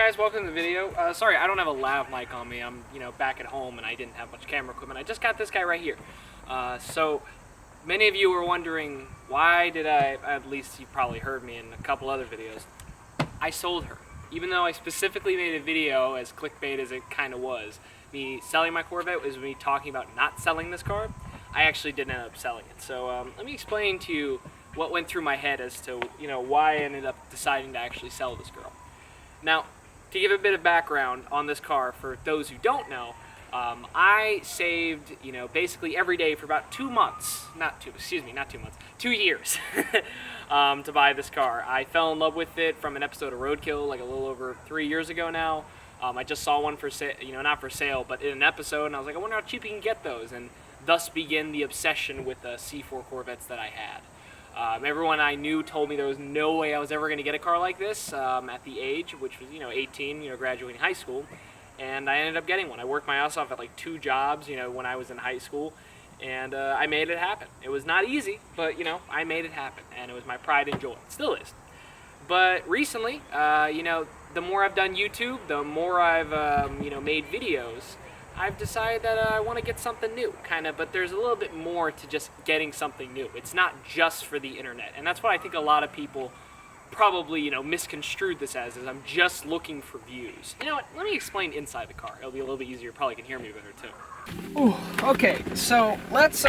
guys, welcome to the video. Sorry, I don't have a lav mic on me. I'm, back at home and I didn't have much camera equipment. I just got this guy right here. So many of you were wondering why did I, at least you probably heard me in a couple other videos, I sold her. Even though I specifically made a video, as clickbait as it kind of was, me selling my Corvette was me talking about not selling this car. I actually did end up selling it. So let me explain to you what went through my head as to, why I ended up deciding to actually sell this girl. Now, to give a bit of background on this car, for those who don't know, I saved, basically every day for about 2 months, not 2 months, 2 years to buy this car. I fell in love with it from an episode of Roadkill, like a little over 3 years ago now. I just saw one for sale, not for sale, but in an episode, and I was like, I wonder how cheap you can get those, and thus began the obsession with the C4 Corvettes that I had. Everyone I knew told me there was no way I was ever going to get a car like this at the age, which was, 18, graduating high school, and I ended up getting one. I worked my ass off at like 2 jobs, when I was in high school, and I made it happen. It was not easy, but, I made it happen, and it was my pride and joy. It still is. But recently, the more I've done YouTube, the more I've, made videos, I've decided that I want to get something new, but there's a little bit more to just getting something new. It's not just for the internet, and that's what I think a lot of people probably, misconstrued this as, is I'm just looking for views. You know what, let me explain inside the car. It'll be a little bit easier, probably can hear me better too. Ooh, okay, so let's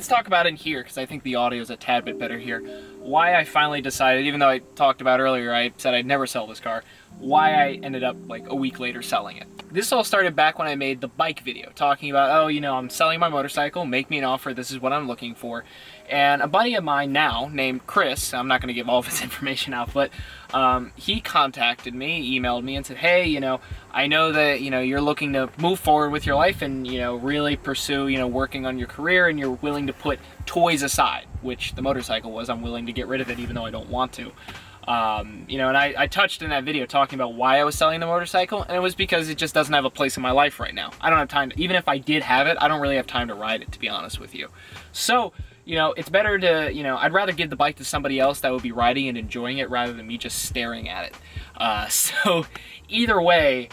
talk about in here, because I think the audio is a tad bit better here, why I finally decided, even though I talked about earlier, I said I'd never sell this car, why I ended up like a week later selling it. This all started back when I made the bike video, talking about, oh, I'm selling my motorcycle, make me an offer, this is what I'm looking for. And a buddy of mine now, named Chris, I'm not going to give all of his information out, but he contacted me, emailed me, and said, hey, I know that, you're looking to move forward with your life and, really pursue, working on your career, and you're willing to put toys aside, which the motorcycle was. I'm willing to get rid of it even though I don't want to. And I touched in that video talking about why I was selling the motorcycle, and it was because it just doesn't have a place in my life right now. I don't have time to, even if I did have it, I don't really have time to ride it, to be honest with you. So, it's better to, I'd rather give the bike to somebody else that would be riding and enjoying it rather than me just staring at it. So either way,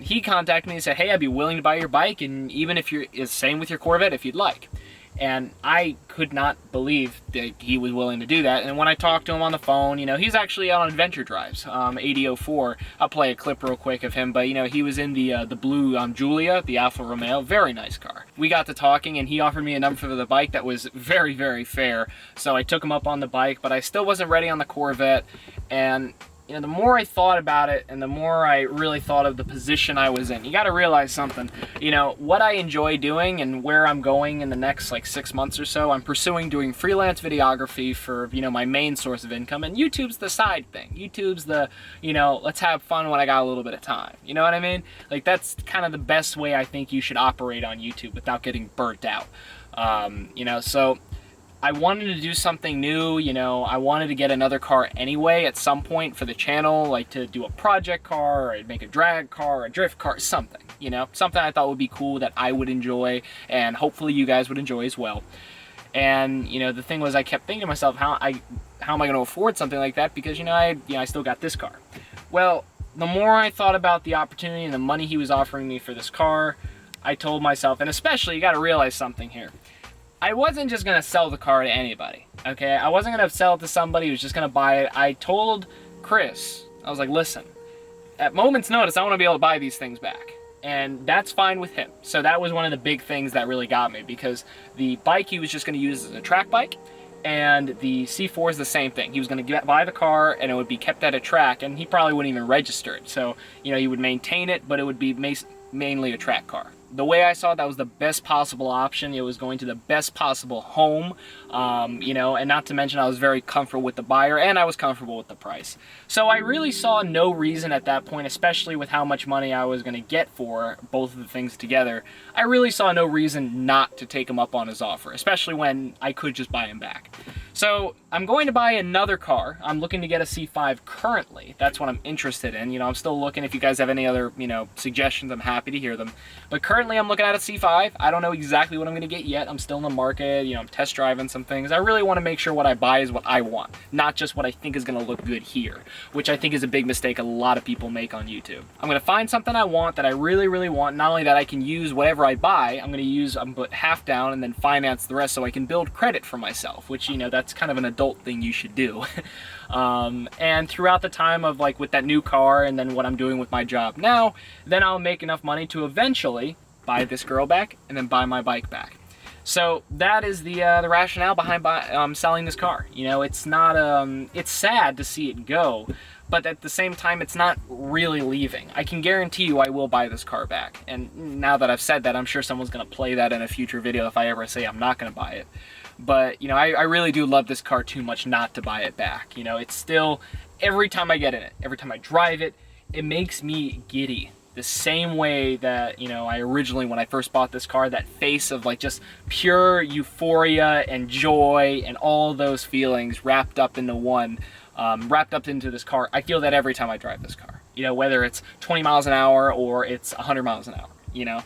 he contacted me and said, hey, I'd be willing to buy your bike, and even if you're, same with your Corvette if you'd like. And I could not believe that he was willing to do that. And when I talked to him on the phone, he's actually out on adventure drives, 8004. I'll play a clip real quick of him, but he was in the blue Giulia, the Alfa Romeo, very nice car. We got to talking, and he offered me a number for the bike that was very, very fair. So I took him up on the bike, but I still wasn't ready on the Corvette. And the more I thought about it and the more I really thought of the position I was in, you got to realize something. What I enjoy doing and where I'm going in the next like 6 months or so, I'm pursuing doing freelance videography for, my main source of income, and YouTube's the side thing. YouTube's the, let's have fun when I got a little bit of time. You know what I mean? Like, that's kind of the best way I think you should operate on YouTube without getting burnt out. So I wanted to do something new, I wanted to get another car anyway at some point for the channel, like to do a project car, or make a drag car, or a drift car, something, something I thought would be cool that I would enjoy, and hopefully you guys would enjoy as well. And, the thing was, I kept thinking to myself, how am I going to afford something like that, because, I still got this car. Well, the more I thought about the opportunity and the money he was offering me for this car, I told myself, and especially, you got to realize something here. I wasn't just going to sell the car to anybody, okay? I wasn't going to sell it to somebody who's just going to buy it. I told Chris, I was like, listen, at moment's notice, I want to be able to buy these things back. And that's fine with him. So that was one of the big things that really got me, because the bike he was just going to use as a track bike, and the C4 is the same thing. He was going to buy the car, and it would be kept at a track, and he probably wouldn't even register it. So, he would maintain it, but it would be mainly a track car. The way I saw it, that was the best possible option. It was going to the best possible home, and not to mention I was very comfortable with the buyer, and I was comfortable with the price. So I really saw no reason at that point, especially with how much money I was going to get for both of the things together, I really saw no reason not to take him up on his offer, especially when I could just buy him back. So I'm going to buy another car. I'm looking to get a C5 currently. That's what I'm interested in. You know, I'm still looking. If you guys have any other, you know, suggestions, I'm happy to hear them. But currently I'm looking at a C5. I don't know exactly what I'm going to get yet. I'm still in the market. You know, I'm test driving some things. I really want to make sure what I buy is what I want, not just what I think is going to look good here, which I think is a big mistake a lot of people make on YouTube. I'm going to find something I want, that I really, really want. Not only that I can use whatever I buy, I'm going to put half down and then finance the rest so I can build credit for myself, which, you know, that's kind of an adult thing you should do. And throughout the time of, like, with that new car and then what I'm doing with my job now, then I'll make enough money to eventually buy this girl back and then buy my bike back. So that is the rationale behind selling this car. You know, it's not, it's sad to see it go, but at the same time, it's not really leaving. I can guarantee you I will buy this car back. And now that I've said that, I'm sure someone's gonna play that in a future video if I ever say I'm not gonna buy it. But, you know, I really do love this car too much not to buy it back. You know, it's still, every time I get in it, every time I drive it, it makes me giddy. The same way that, you know, I originally, when I first bought this car, that face of like just pure euphoria and joy and all those feelings wrapped up into one, wrapped up into this car. I feel that every time I drive this car, you know, whether it's 20 miles an hour or it's 100 miles an hour, you know.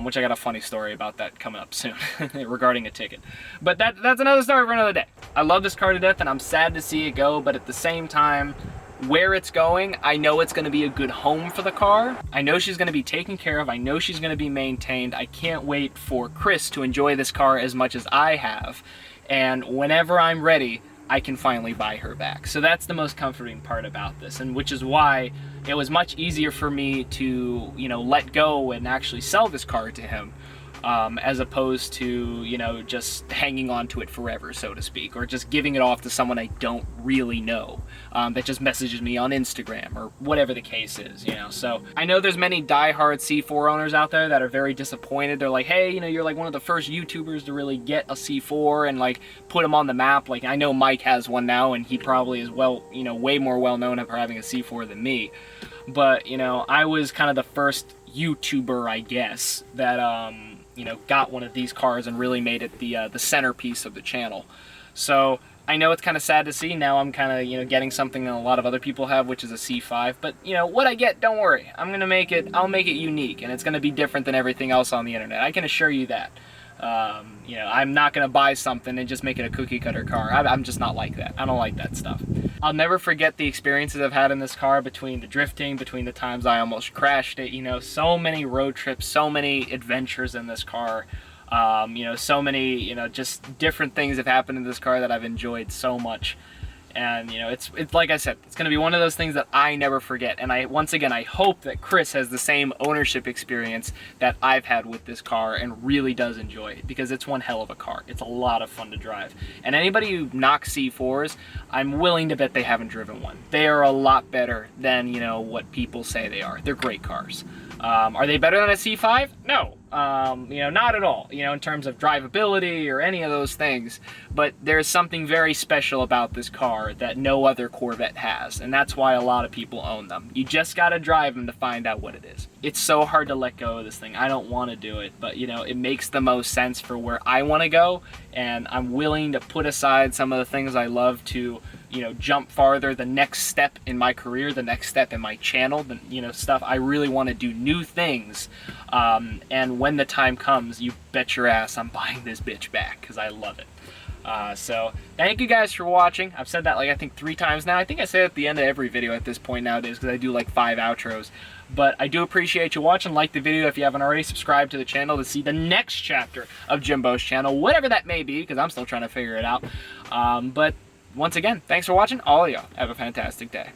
Which I got a funny story about that coming up soon regarding a ticket. But that's another story for another day. I love this car to death and I'm sad to see it go, but at the same time, where it's going, I know it's gonna be a good home for the car. I know she's gonna be taken care of. I know she's gonna be maintained. I can't wait for Chris to enjoy this car as much as I have. And whenever I'm ready, I can finally buy her back. So that's the most comforting part about this, and which is why it was much easier for me to, you know, let go and actually sell this car to him, as opposed to, you know, just hanging on to it forever, so to speak, or just giving it off to someone I don't really know, that just messages me on Instagram or whatever the case is, you know. So I know there's many diehard C4 owners out there that are very disappointed. They're like, hey, you know, you're like one of the first YouTubers to really get a C4 and like put them on the map. Like, I know Mike has one now and he probably is, well, you know, way more well known for having a C4 than me. But, you know, I was kind of the first YouTuber, I guess, that, you know, got one of these cars and really made it the centerpiece of the channel. So I know it's kind of sad to see. Now I'm kind of, you know, getting something that a lot of other people have, which is a C5. But, you know, what I get, don't worry. I'll make it unique, and it's going to be different than everything else on the internet. I can assure you that. You know, I'm not going to buy something and just make it a cookie cutter car. I'm just not like that. I don't like that stuff. I'll never forget the experiences I've had in this car, between the drifting, between the times I almost crashed it, you know, so many road trips, so many adventures in this car. You know, so many, you know, just different things have happened in this car that I've enjoyed so much. And, you know, it's like I said, it's going to be one of those things that I never forget. And once again, I hope that Chris has the same ownership experience that I've had with this car and really does enjoy it, because it's one hell of a car. It's a lot of fun to drive. And anybody who knocks C4s, I'm willing to bet they haven't driven one. They are a lot better than, you know, what people say they are. They're great cars. Are they better than a C5? No. You know, not at all, you know, in terms of drivability or any of those things. But there's something very special about this car that no other Corvette has, and that's why a lot of people own them. You just gotta drive them to find out what it is. It's so hard to let go of this thing. I don't want to do it, but, you know, it makes the most sense for where I want to go, and I'm willing to put aside some of the things I love to, you know, jump farther, the next step in my career, the next step in my channel, the, you know, stuff. I really want to do new things, and when the time comes, you bet your ass I'm buying this bitch back, because I love it. So thank you guys for watching. I've said that like I think 3 times now. I think I say it at the end of every video at this point nowadays, because I do like 5 outros. But I do appreciate you watching. Like the video if you haven't already. Subscribe to the channel to see the next chapter of Jimbo's channel, whatever that may be, because I'm still trying to figure it out. But once again, thanks for watching. All of y'all have a fantastic day.